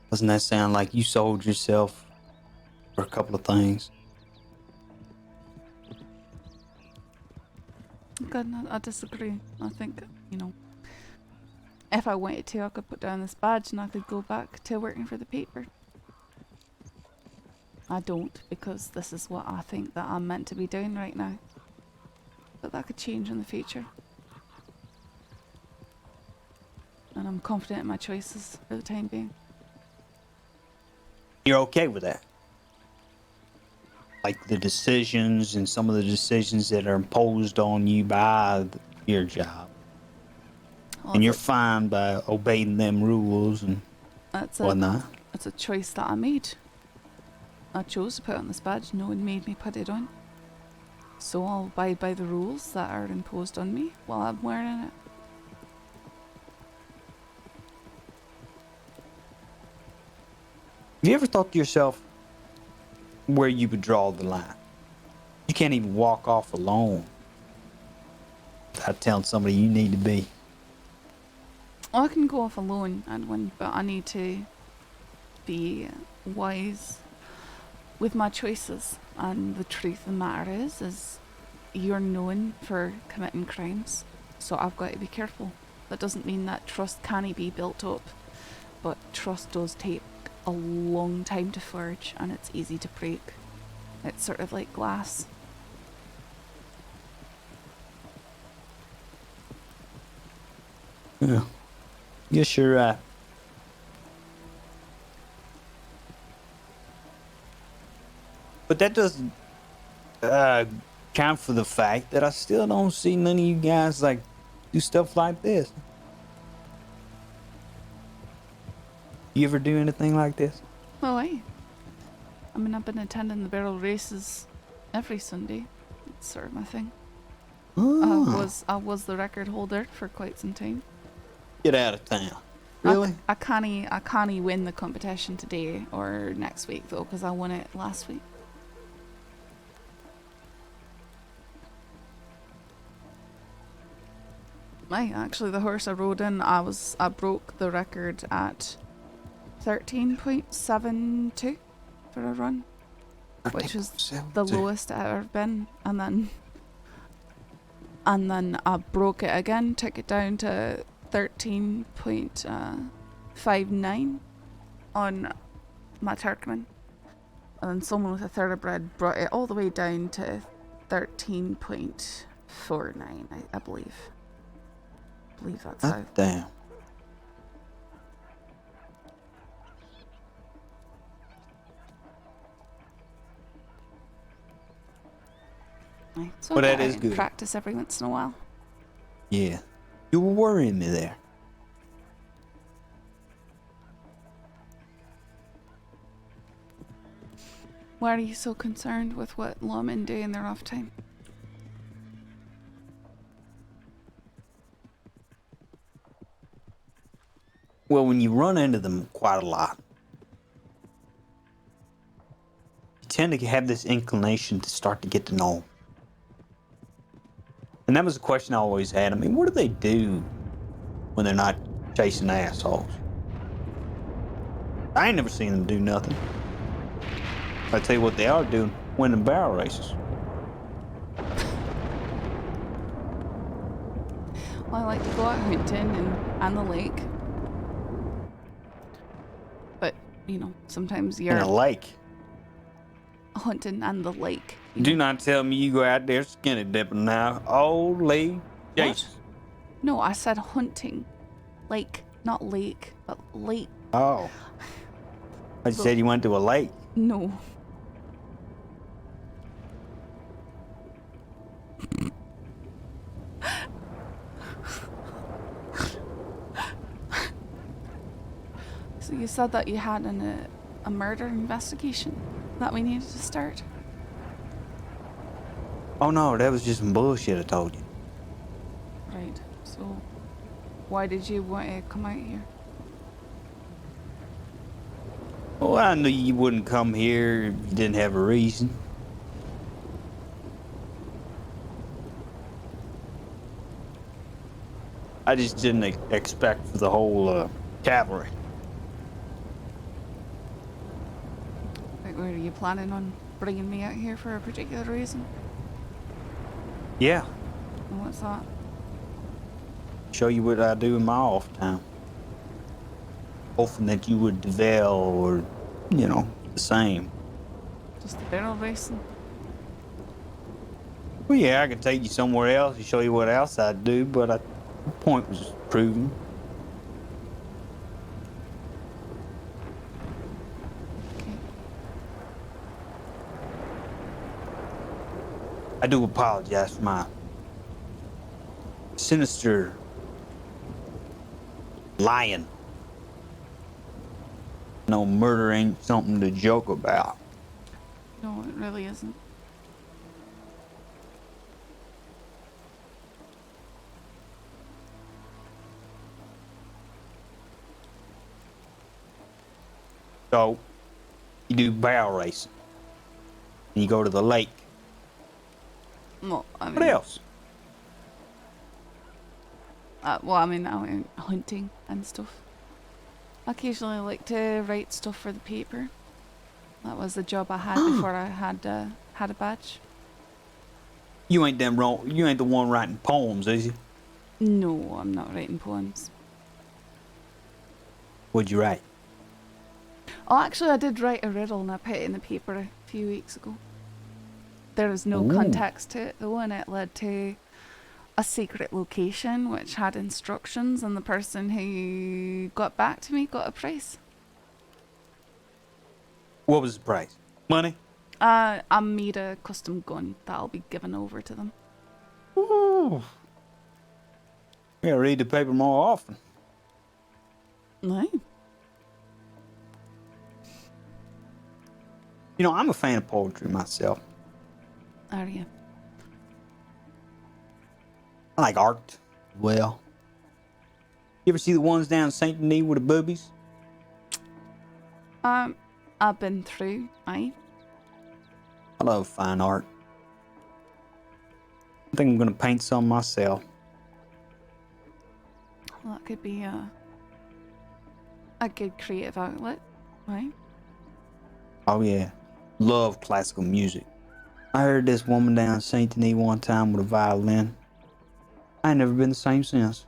Doesn't that sound like you sold yourself for a couple of things? Good, I disagree. I think, if I wanted to, I could put down this badge and I could go back to working for the paper. I don't, because this is what I think that I'm meant to be doing right now. But that could change in the future. And I'm confident in my choices for the time being. You're okay with that? Like the decisions and some of the decisions that are imposed on you by your job. Well, And you're fine by obeying them rules and whatnot. It's a choice that I made. I chose to put on this badge. No one made me put it on. So I'll abide by the rules that are imposed on me while I'm wearing it. Have you ever thought to yourself where you would draw the line? You can't even walk off alone without telling somebody you need to be. I can go off alone, Edwin, but I need to be wise with my choices. And the truth of the matter is you're known for committing crimes, so I've got to be careful. That doesn't mean that trust can't be built up, but trust does take a long time to forge, and it's easy to break. It's sort of like glass. Yeah. Yes, you're right. But that doesn't count for the fact that I still don't see none of you guys like do stuff like this. You ever do anything like this? Oh, I mean, I've been attending the barrel races every Sunday. It's sort of my thing. Oh. I was the record holder for quite some time. Get out of town. Really? I can't win the competition today or next week though, because I won it last week. Actually, the horse I rode in, I broke the record at 13.72 for a run, which is the lowest I've ever been. And then I broke it again, took it down to 13.59 on my Turkmen. And then someone with a thoroughbred brought it all the way down to 13.49, I believe. I believe that's how. Damn. So Well, I that get is out and good. practice every once in a while. Yeah. You were worrying me there. Why are you so concerned with what lawmen do in their off time? Well, when you run into them quite a lot, you tend to have this inclination to start to get to know them. And that was a question I always had. I mean, what do they do when they're not chasing assholes? I ain't never seen them do nothing. I tell you what they are doing, winning barrel races. Well, I like to go out hunting and the lake. But, sometimes In you're... a lake. hunting and the like. You Do know. not tell me you go out there skinny dipping now. Holy Jesus. No, I said hunting. Like, not lake, but lake. Oh. I said you went to a lake. No. So you said that you had a murder investigation that we needed to start? Oh no, that was just some bullshit I told you. Right. So why did you want to come out here? Well, I knew you wouldn't come here if you didn't have a reason. I just didn't expect for the whole cavalry. Like, were you planning on bringing me out here for a particular reason? Yeah, And what's that? show you what I do in my off time. Hoping that you would develop or, you know, the same. Just the barrel racing? Well, yeah, I could take you somewhere else and show you what else I do, but the point was proven. Okay. I do apologize for my sinister lying. No, murder ain't something to joke about. No, it really isn't. So, you do barrel racing. And you go to the lake. Well, I mean, What else? Well, I mean, out hunting and stuff. I occasionally like to write stuff for the paper. That was the job I had before I had a badge. You ain't them wrong. You ain't the one writing poems, is you? No, I'm not writing poems. What'd you write? Oh, actually, I did write a riddle and I put it in the paper a few weeks ago. There was no Ooh. context to it though, and it led to a secret location which had instructions, and the person who got back to me got a prize. What was the price? Money? I made a custom gun that'll be given over to them. Ooh. Yeah, read the paper more often. No. You know, I'm a fan of poetry myself. Are you? I like art. Well, you ever see the ones down Saint Denis with the boobies? I've been through, aye. I love fine art. I think I'm gonna paint some myself. Well, that could be a good creative outlet, right? Oh yeah, love classical music. I heard this woman down Saint Denis one time with a violin. I ain't never been the same since.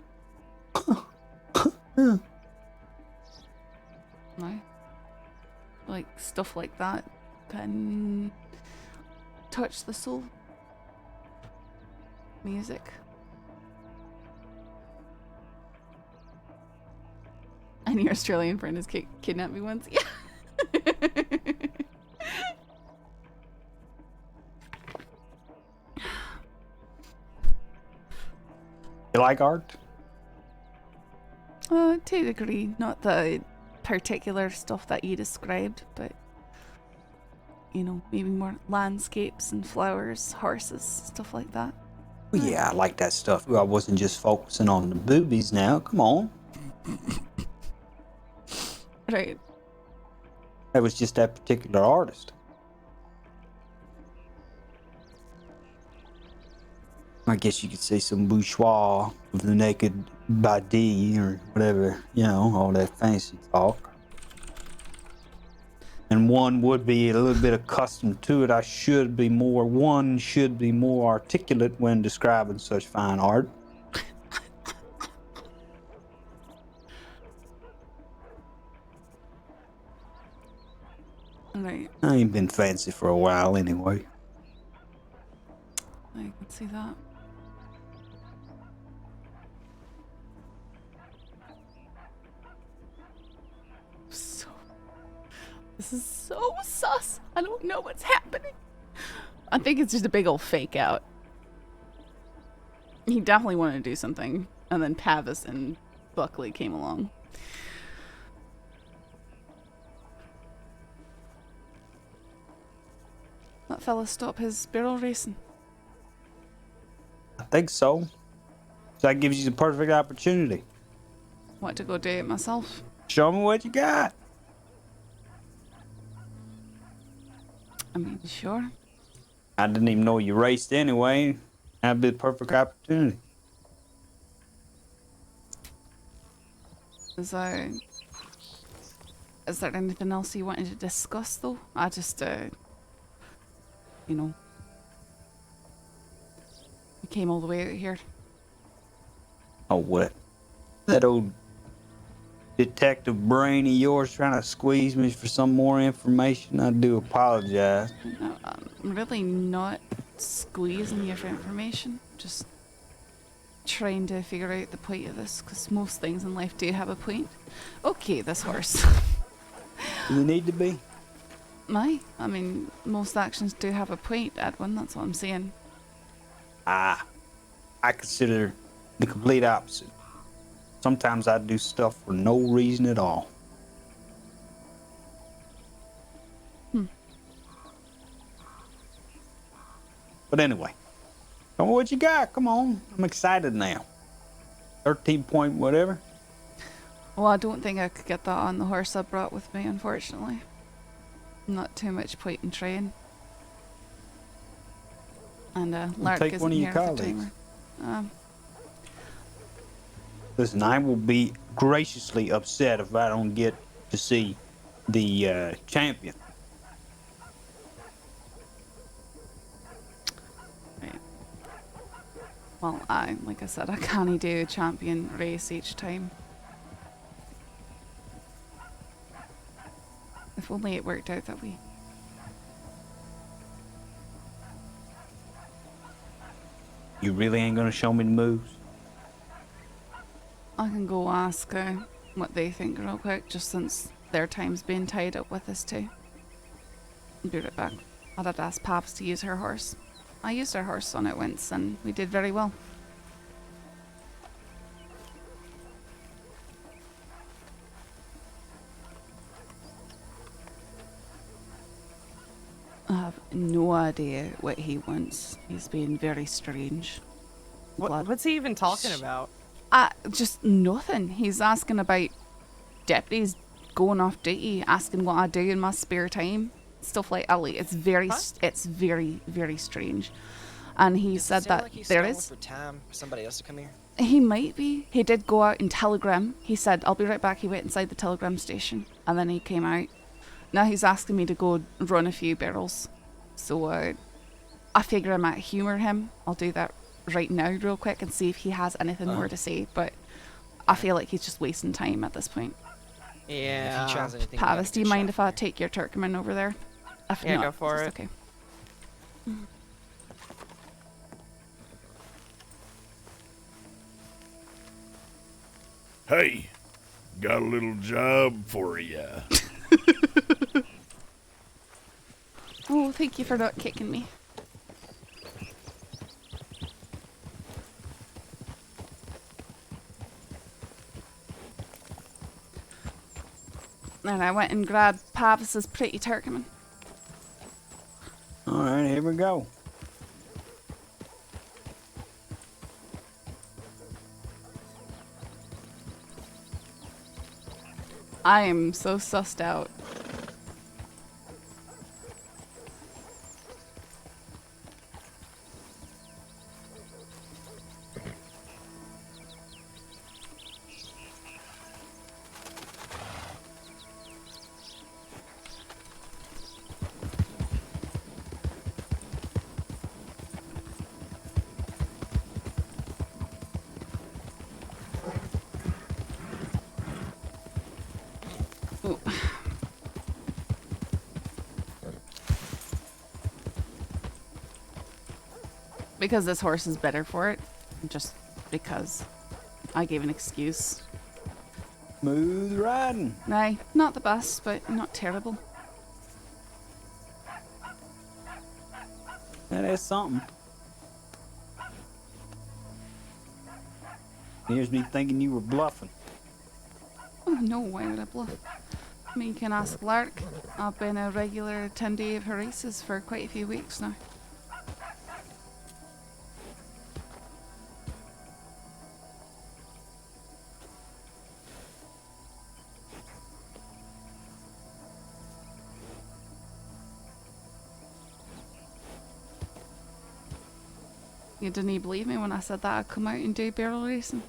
Right. Like stuff like that can touch the soul. Music. And your Australian friend has kidnapped me once. Yeah. You like art? To a degree, not the particular stuff that you described, but you know, maybe more landscapes and flowers, horses, stuff like that. Well, yeah, I like that stuff. I wasn't just focusing on the boobies now. Come on. Right. That was just that particular artist. I guess you could say some bourgeois with the naked body or whatever, you know, all that fancy talk. And one would be a little bit accustomed to it. One should be more articulate when describing such fine art. Right. I ain't been fancy for a while anyway. I can see that. This is so sus. I don't know what's happening. I think it's just a big old fake out. He definitely wanted to do something, and then Pavis and Buckley came along. That fella stop his barrel racing. I think so. So that gives you the perfect opportunity. Want to go do it myself. Show me what you got. I mean, sure. I didn't even know you raced anyway. That'd be the perfect opportunity. Is there anything else you wanted to discuss, though? I just, you know, we came all the way out here. Oh, what? That old detective brain of yours trying to squeeze me for some more information? I do apologize. No, I'm really not squeezing you for information. Just trying to figure out the point of this, because most things in life do have a point. Okay, this horse. You need to be? I mean, most actions do have a point, Edwin, that's what I'm saying. I consider the complete opposite. Sometimes I do stuff for no reason at all. But anyway, tell me what you got. Come on. I'm excited now. 13 point whatever. Well, I don't think I could get that on the horse I brought with me, unfortunately. Not too much point in trying. And Lark take isn't one of your here at the colleagues. timer. Listen, I will be graciously upset if I don't get to see the champion. Right. Well, like I said, I can't do a champion race each time. If only it worked out that way. You really ain't gonna show me the moves? I can go ask what they think real quick, just since their time's been tied up with this too. I'll be right back. I'd have to ask Pops to use her horse. I used her horse on it once and we did very well. I have no idea what he wants. He's being very strange. What's he even talking about? Just nothing. He's asking about deputies going off duty, asking what I do in my spare time, stuff like that. It's very, it's very, very strange. And he said that like he's there scrambling is. for time for somebody else to come here. He might be. He did go out in Telegram. He said, "I'll be right back." He went inside the Telegram station, and then he came out. Now he's asking me to go run a few barrels. So I figure I might humour him. I'll do that right now real quick and see if he has anything more to say, but I feel like he's just wasting time at this point. Yeah. If he tries anything, you got a Pavis, do you good mind shot if I for take your Turkmen over there? If Yeah, not, go for just it. Okay. Hey, got a little job for ya. Oh, thank you for not kicking me. And I went and grabbed Pavis's pretty Turkmen. All right, here we go. I am so sussed out. Because this horse is better for it. Just because I gave an excuse. Smooth riding. Aye, not the best, but not terrible. That is something. Here's me thinking you were bluffing. Oh no, why would I bluff? I mean, you can ask Lark. I've been a regular attendee of her races for quite a few weeks now. You didn't believe me when I said that I'd come out and do barrel racing?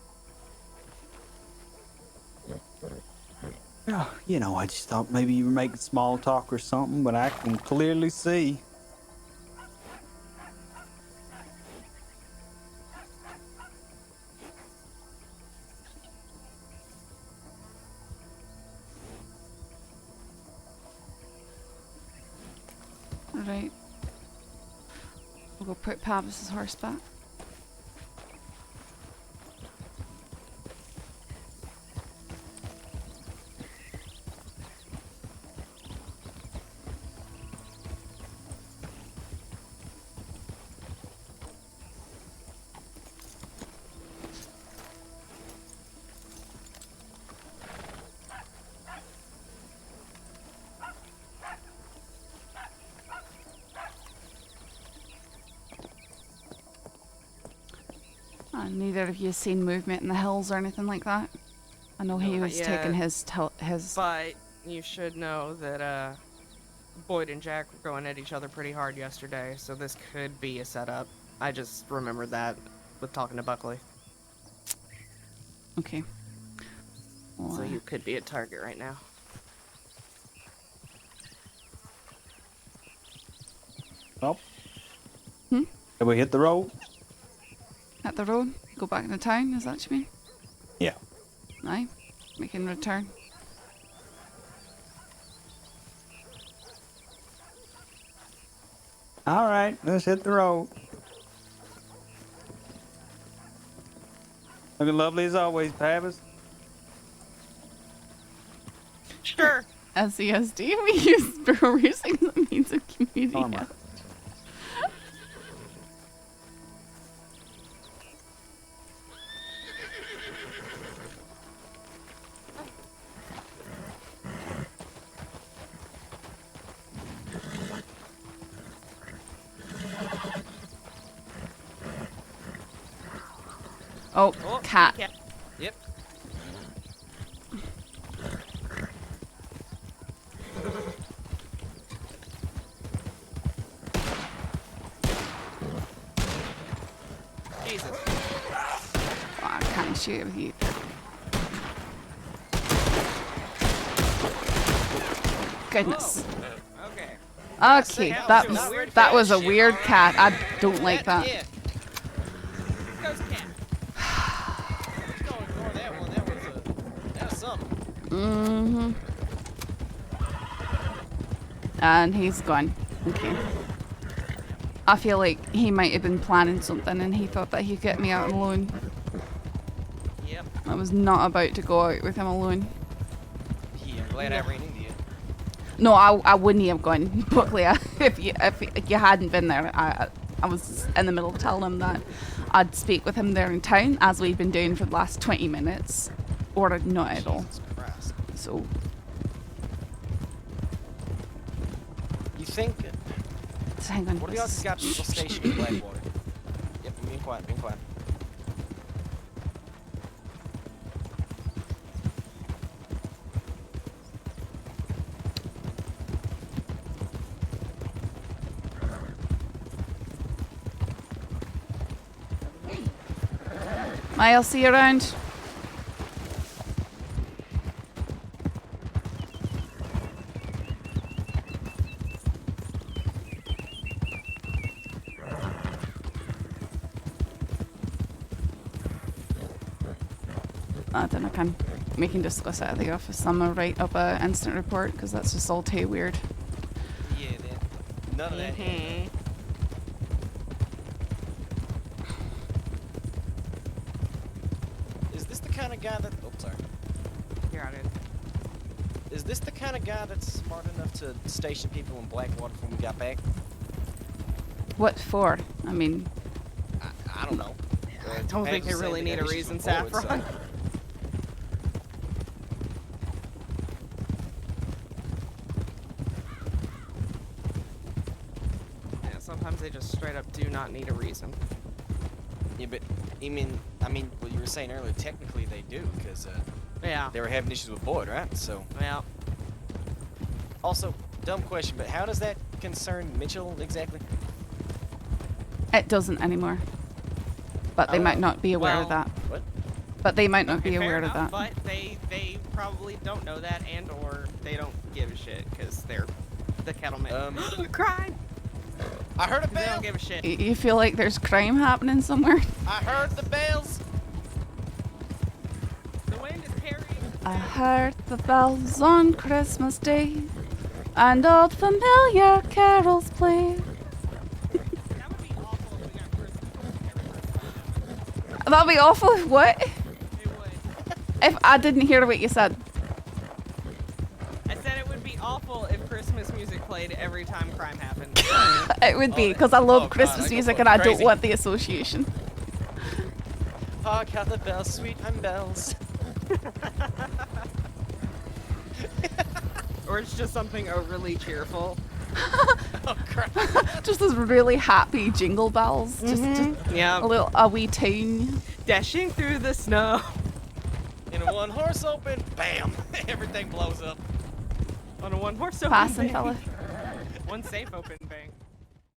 Yeah, you know, I just thought maybe you were making small talk or something, but I can clearly see. Right. We'll go put Pavis's horse back. Neither of you seen movement in the hills or anything like that? I know he No, was not taking yet. his. But you should know that Boyd and Jack were going at each other pretty hard yesterday, so this could be a setup. I just remembered that with talking to Buckley. Okay. So you could be a target right now. Oh. Hmm? Did we hit the road? At the road? Go back into town, is that what you mean? Yeah. Aye. We can return. All right, let's hit the road. Looking lovely as always, Pavis. Sure. SESD, we use barrel racing as a means of community. Armor. Oh, cat. Yep. Jesus. Oh, I can't shoot with you. Goodness. Okay. Okay, that was a weird cat. I don't like that. Yeah. Ghost cat. Don't ignore that one. That was something. Mm-hmm. And he's gone. Okay. I feel like he might have been planning something and he thought that he'd get me out alone. Yep. I was not about to go out with him alone. Yeah, I'm glad I ran into you. No, I wouldn't have gone. Buckley, if you hadn't been there, I was in the middle of telling him that I'd speak with him there in town, as we've been doing for the last 20 minutes, or not at all. Jesus Christ. So, You think? so hang on. What if y'all just got people stationed in Blackwater? Yep, being quiet, being quiet. I'll see you around. I don't know, we can discuss it at the office. I'm gonna write up an instant report because that's just all too weird. Yeah, none of that. kind of guy that? Oh, sorry. You're out it. Is this the kind of guy that's smart enough to station people in Blackwater when we got back? What for? I mean, I don't know. I don't think they really need a reason, Saffron. Yeah, sometimes they just straight up do not need a reason. Yeah, but I mean, what you were saying earlier, technically they do, because Yeah. they were having issues with Boyd, right? So. Yeah. Also, dumb question, but how does that concern Mitchell exactly? it doesn't anymore. But they might not be aware of well, that. What? But they might not Okay, be fair aware of enough, that. But they probably don't know that, and or they don't give a shit because they're the cattlemen. Crime. I heard a They bell. don't give a shit. You feel like there's crime happening somewhere? I heard the bells. The wind is carrying. I heard the bells on Christmas Day, and old familiar carols play. That would be awful if we got Christmas. That'd be awful. What? It would. If I didn't hear what you said. I said it would be awful if Christmas music played every time crime happened. It would be, because I love God, Christmas I go music for and I don't crazy. want the association. Hark how the bells, sweet and bells. Or it's just something overly cheerful. Oh crap. Just those really happy jingle bells. Just Yeah. a wee tune. Dashing through the snow. In a one horse open, bam! Everything blows up. On a one horse open Passing bank. fella. One safe open bank.